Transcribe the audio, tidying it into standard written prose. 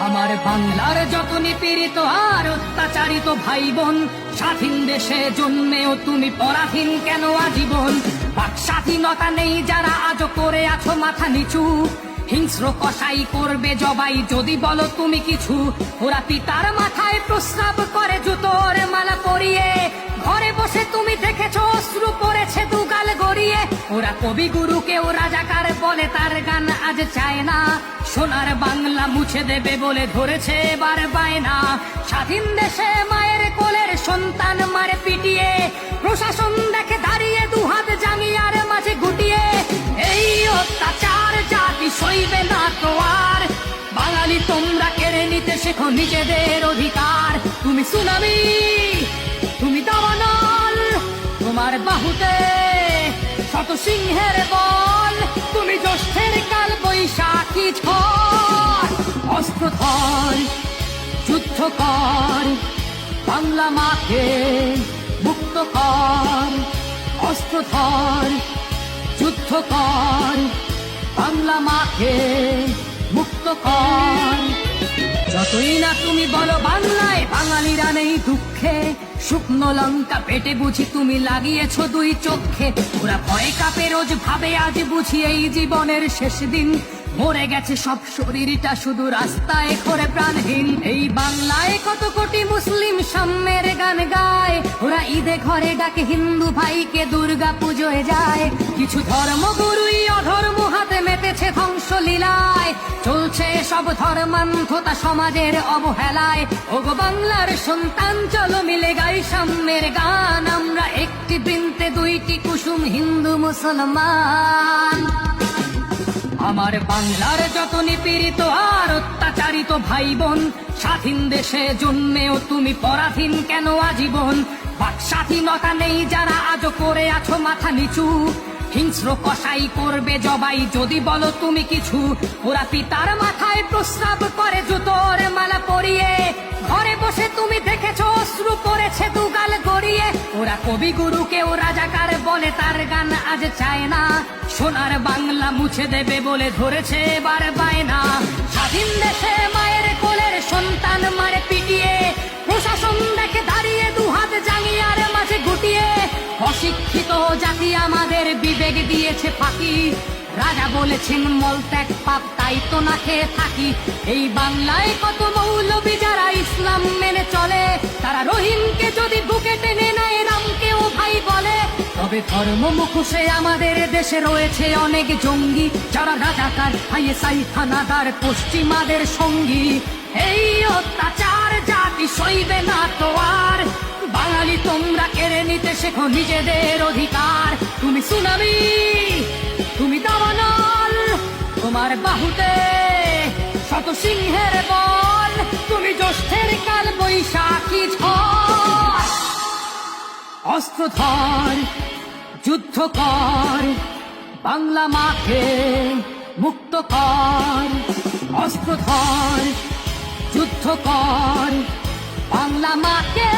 আমার বাংলার যত নিপীড়িত আর অত্যাচারিত ভাই বোন, স্বাধীন দেশে জন্মেও তুমি পরাধীন কেন আজীবন? বাক স্বাধীনতা নেই যারা আজও করে আছো মাথা নিচু, হিংস্র কসাই করবে জবাই যদি বলো তুমি কিছু। ওরা পিতার মাথায় প্রস্রাব করে জুতোর মালা পরিয়ে, ঘরে বসে তুমি দেখেছো অশ্রু পড়েছে দুগাল গড়িয়ে। ওরা কবিগুরুকে ও রাজাকার বলে, তার গান আজ চায় না, সোনার বাংলা মুছে দেবে বলে ধরেছে এবার বায়না। স্বাধীন দেশে মায়ের কোলের সন্তান মারে পিটিয়ে, প্রশাসন দেখে দাঁড়িয়ে দুহাত জাঙ্গিয়ার মাঝে গুটিয়ে। এই অত্যাচার জাতি সইবে না তো আর, বাঙালি তোমরা কেড়ে নিতে শেখো নিজেদের অধিকার। তুমি সুনামি, তুমি দাবানল, তোমার বাহুতে শত সিংহের বল। তুমি জ্যৈষ্ঠের কাল বৈশাখী ঝড়, অস্ত্র ধর, যুদ্ধ কর, বাংলা মাকে মুক্ত কর। অস্ত্র ধর, যুদ্ধ কর, বাংলা মাকে মুক্ত কর। যতই না তুমি বলো বাংলায় বাঙালিরা নেই দুঃখে, শুকনো লঙ্কা পেটে বুঝি তুমি লাগিয়েছ দুই চোখে। ওরা ভয় কাপে রোজ ভাবে আজ বুঝি এই জীবনের শেষ দিন, মরে গেছে সব শরীরটা শুধু রাস্তায় করে প্রাণহীন। এই বাংলায় কত কোটি মুসলিম সাম্যের গান গায়, ওরা ঈদে ঘরে ডাকে হিন্দু ভাইকে দুর্গা পুজোয় যায়। কিছু ধর্মগুরুই অধর্ম হাতে মেতেছে ধ্বংস লীলায়, চলছে সব ধর্মান্ধতা সমাজের অবহেলায়। ওগো বাংলার সন্তান চলো মিলে গাই সাম্যের গান, আমরা একটি বৃন্তে দুইটি কুসুম হিন্দু মুসলমান। আমার বাংলার যত নিপীড়িত আর অত্যাচারিত ভাই বোন, স্বাধীন দেশে জন্মেও তুমি পরাধীন কেন আজীবন? বাক স্বাধীনতা নেই যারা আজও করে আছো মাথা নিচু, হিংস্র কসাই করবে জবাই যদি বলো তুমি কিছু। ওরা পিতার মাথায় প্রস্রাব করে জুতোর মালা পরিয়ে, ঘরে বসে তুমি দেখেছো অশ্রু পড়েছে দুগাল গড়িয়ে। ওরা কবিগুরুকে ও রাজাকার বলে, তার গান আজ চায় না, সোনার বাংলা মুছে দেবে বলে ধরেছে এবার বায়না। স্বাধীন দেশে মায়ের কোলের সন্তান মারে পিটিয়ে, প্রশাসন দেখে দাঁড়িয়ে দুহাত জাঙ্গিয়ার মাঝে গুটিয়ে। অশিক্ষিত জাতি আমাদের বিবেক দিয়েছে ফাঁকি, রাজা বলেছেন মলত্যাগ পাপ, তাই তো না খেয়ে থাকি। এই বাংলায় কত মৌলবি যারা ইসলাম মেনে চলে, তারা রহিমকে যদি বুকে টেনে নেয় রামকেও ভাই বলে। তবে ধর্ম মুখোশে আমাদের দেশে রয়েছে অনেক জঙ্গি, যারা রাজাকার আইএসআই থানাদার পশ্চিমাদের সঙ্গী। এই অত্যাচার জাতি সইবে না তো আর, বাঙালি তোমরা কেড়ে নিতে শেখো নিজেদের অধিকার। তুমি সুনামি, তুমি দাবানল, তোমার বাহুতে শত সিংহের বল। তুমি জ্যৈষ্ঠের কাল বৈশাখী ঝড়, অস্ত্র ধর, যুদ্ধ কর, বাংলা মাকে মুক্ত কর। অস্ত্র ধর, যুদ্ধ কর, বাংলা মাকে